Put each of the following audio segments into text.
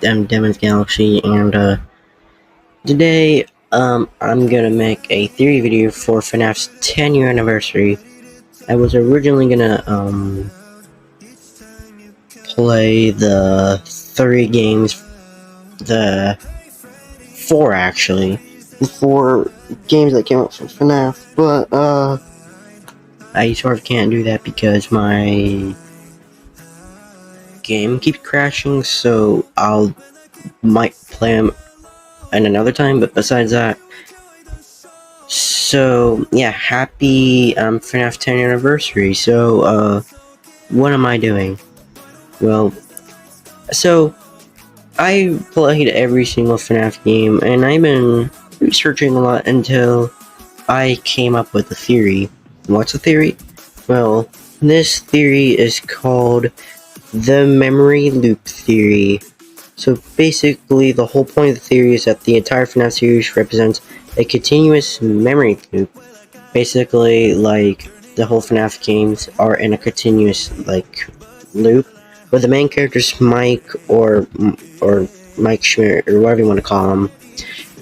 Demon's Galaxy, and today I'm gonna make a theory video for FNAF's 10-year anniversary. I was originally gonna play the 3 games, the 4 actually, the 4 games that came out for FNAF, but I sort of can't do that because my game keeps crashing, so might play them in another time. But besides that, so yeah, happy FNAF 10 anniversary. So what am I doing? Well, so I played every single FNAF game, and I've been researching a lot until I came up with a theory. What's a theory? Well, this theory is called the memory loop theory. So basically, the whole point of the theory is that the entire FNAF series represents a continuous memory loop. Basically, like, the whole FNAF games are in a continuous, like, loop, where the main characters, Mike, or Mike Schmidt, or whatever you want to call him,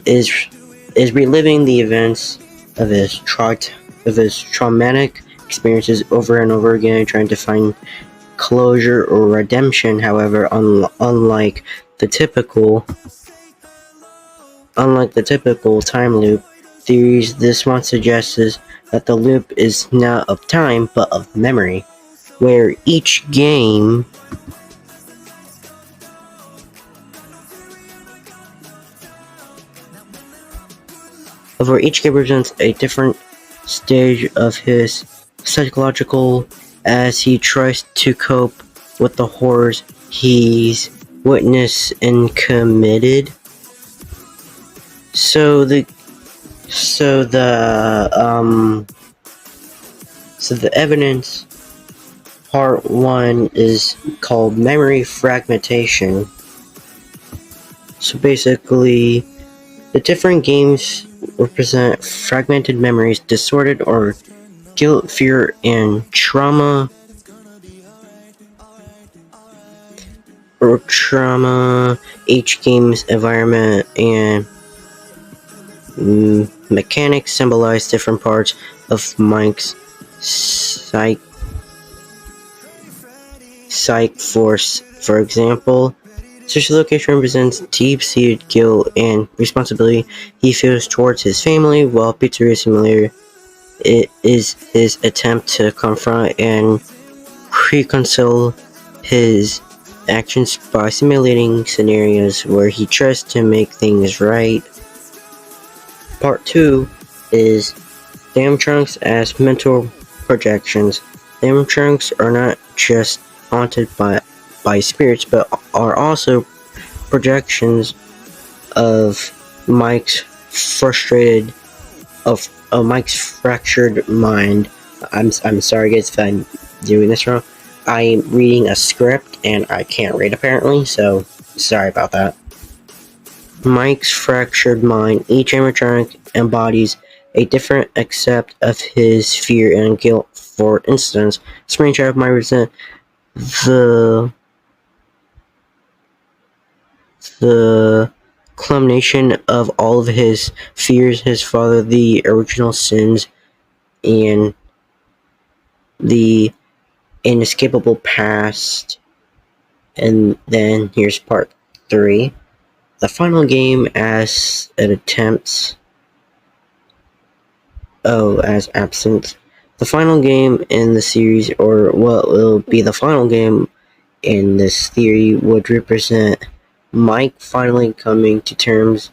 is reliving the events of his traumatic experiences over and over again, trying to find closure or redemption. However, unlike the typical time loop theories, this one suggests that the loop is not of time but of memory, where each game represents a different stage of his psychological as he tries to cope with the horrors he's witnessed and committed. So the evidence part 1 is called memory fragmentation. So basically, the different games represent fragmented memories, distorted or guilt, fear, and trauma, each game's environment and mechanics symbolize different parts of Mike's psyche force. For example, social location represents deep-seated guilt and responsibility he feels towards his family, while Pizzeria Simulator it is his attempt to confront and reconcile his actions by simulating scenarios where he tries to make things right. Part 2 is animatronics as mental projections. Animatronics are not just haunted by spirits, but are also projections of Mike's fractured mind. I'm sorry guys if I'm doing this wrong. I'm reading a script and I can't read apparently, so sorry about that. Mike's fractured mind. Each animatronic embodies a different aspect of his fear and guilt. For instance, Screenshot might represent the culmination of all of his fears, his father, the original sins, and the inescapable past. And then here's part 3. The final game as it attempts as absence. The final game in the series, or what will be the final game in this theory, would represent Mike finally coming to terms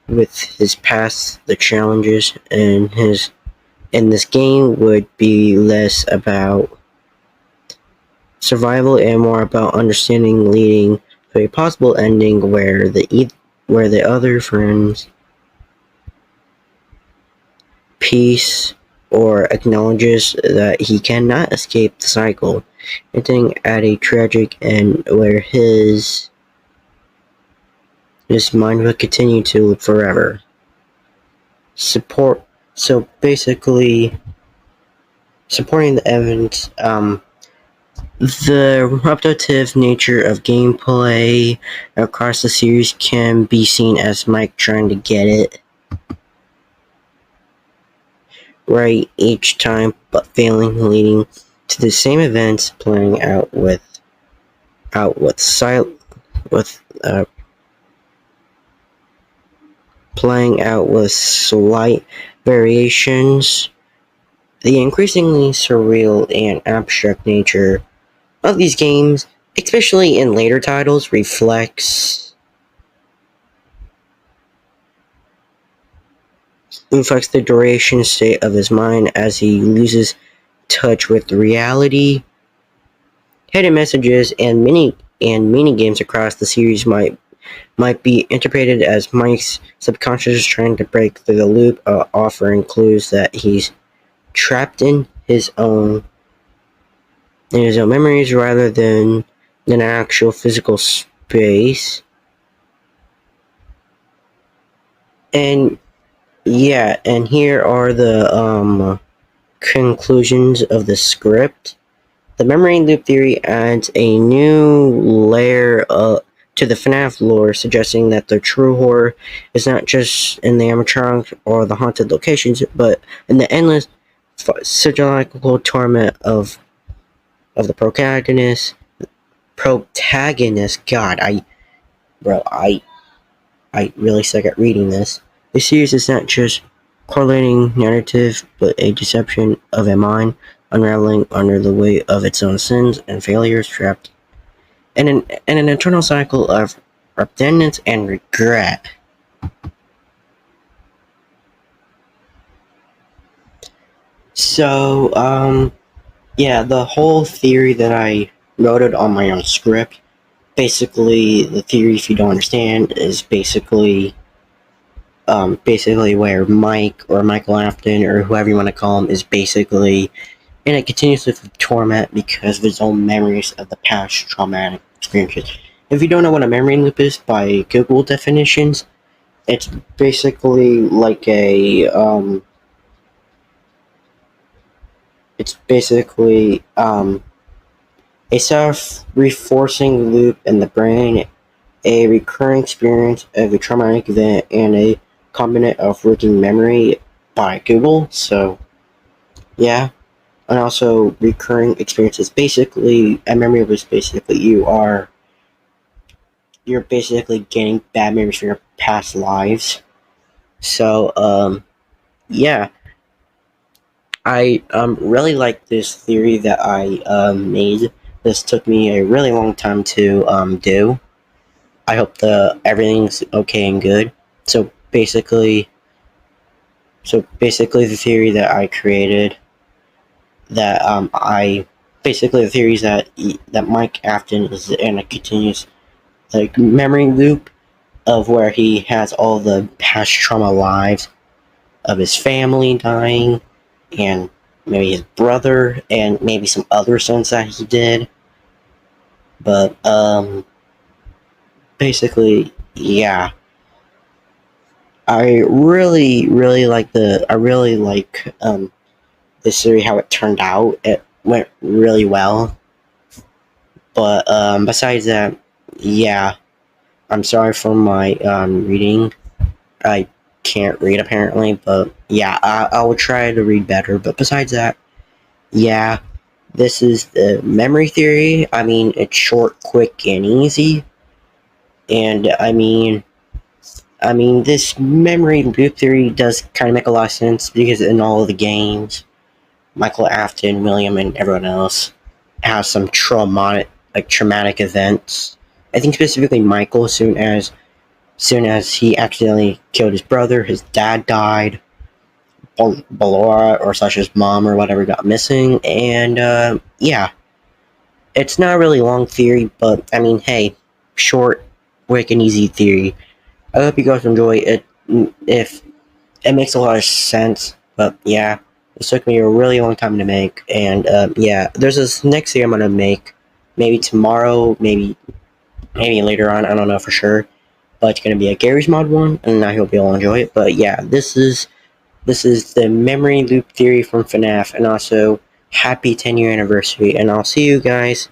with his past. The challenges in this game would be less about survival and more about understanding, leading to a possible ending where the other friends peace or acknowledges that he cannot escape the cycle, ending at a tragic end where his mind will continue to live forever. So basically, supporting the evidence, The repetitive nature of gameplay across the series can be seen as Mike trying to get it right each time, but failing, leading to the same events playing out with playing out with slight variations. The increasingly surreal and abstract nature of these games, especially in later titles, reflects the duration state of his mind as he loses touch with reality. Hidden messages and mini games across the series might be interpreted as Mike's subconscious trying to break through the loop, offering clues that he's trapped in his own memories rather than an actual physical space. And yeah, and here are the conclusions of the script. The memory loop theory adds a new layer to the Fnaf lore, suggesting that the true horror is not just in the animatronics or the haunted locations, but in the endless psychological torment of the protagonist. God, I really suck at reading this. The series is not just correlating narrative, but a deception of a mind unraveling under the weight of its own sins and failures, trapped in an eternal cycle of repentance and regret. So, yeah, the whole theory that I wrote it on my own script. Basically, the theory, if you don't understand, is basically where Mike or Michael Afton or whoever you want to call him is basically in a continuous loop of torment because of his own memories of the past traumatic experiences. If you don't know what a memory loop is by Google definitions, it's basically like a self-reinforcing loop in the brain, a recurring experience of a traumatic event, and a combination of working memory by Google. So, yeah. And also, recurring experiences. Basically, a memory was basically you're basically getting bad memories from your past lives. So, yeah. I really like this theory that I made. This took me a really long time to do. I hope everything's okay and good. So basically, the theory that I created, that the theories that Mike Afton is in a continuous like memory loop of where he has all the past trauma lives of his family dying, and maybe his brother, and maybe some other sons that he did. But basically, yeah. I really, really like this series, how it turned out. It went really well. But besides that, yeah. I'm sorry for my reading. I can't read apparently, but yeah, I will try to read better. But besides that, yeah, this is the memory theory. I mean, it's short, quick, and easy. And this memory loop theory does kind of make a lot of sense because in all of the games, Michael Afton, William, and everyone else have some traumatic events. I think specifically Michael, as soon as he accidentally killed his brother, his dad died, Ballora or slash his mom or whatever got missing, and yeah, it's not a really long theory, but I mean, hey, short, quick, and easy theory. I hope you guys enjoy it. If it makes a lot of sense, but yeah, this took me a really long time to make, and yeah, there's this next thing I'm gonna make, maybe tomorrow, maybe later on. I don't know for sure, but it's gonna be a Gary's Mod one, and I hope you'll enjoy it. But yeah, this is the memory loop theory from FNAF, and also happy 10-year anniversary, and I'll see you guys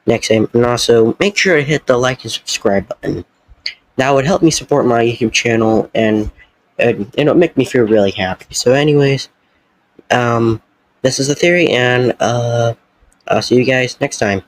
next time. And also, make sure to hit the like and subscribe button. That would help me support my YouTube channel, and it'll make me feel really happy. So anyways, this is the theory, and I'll see you guys next time.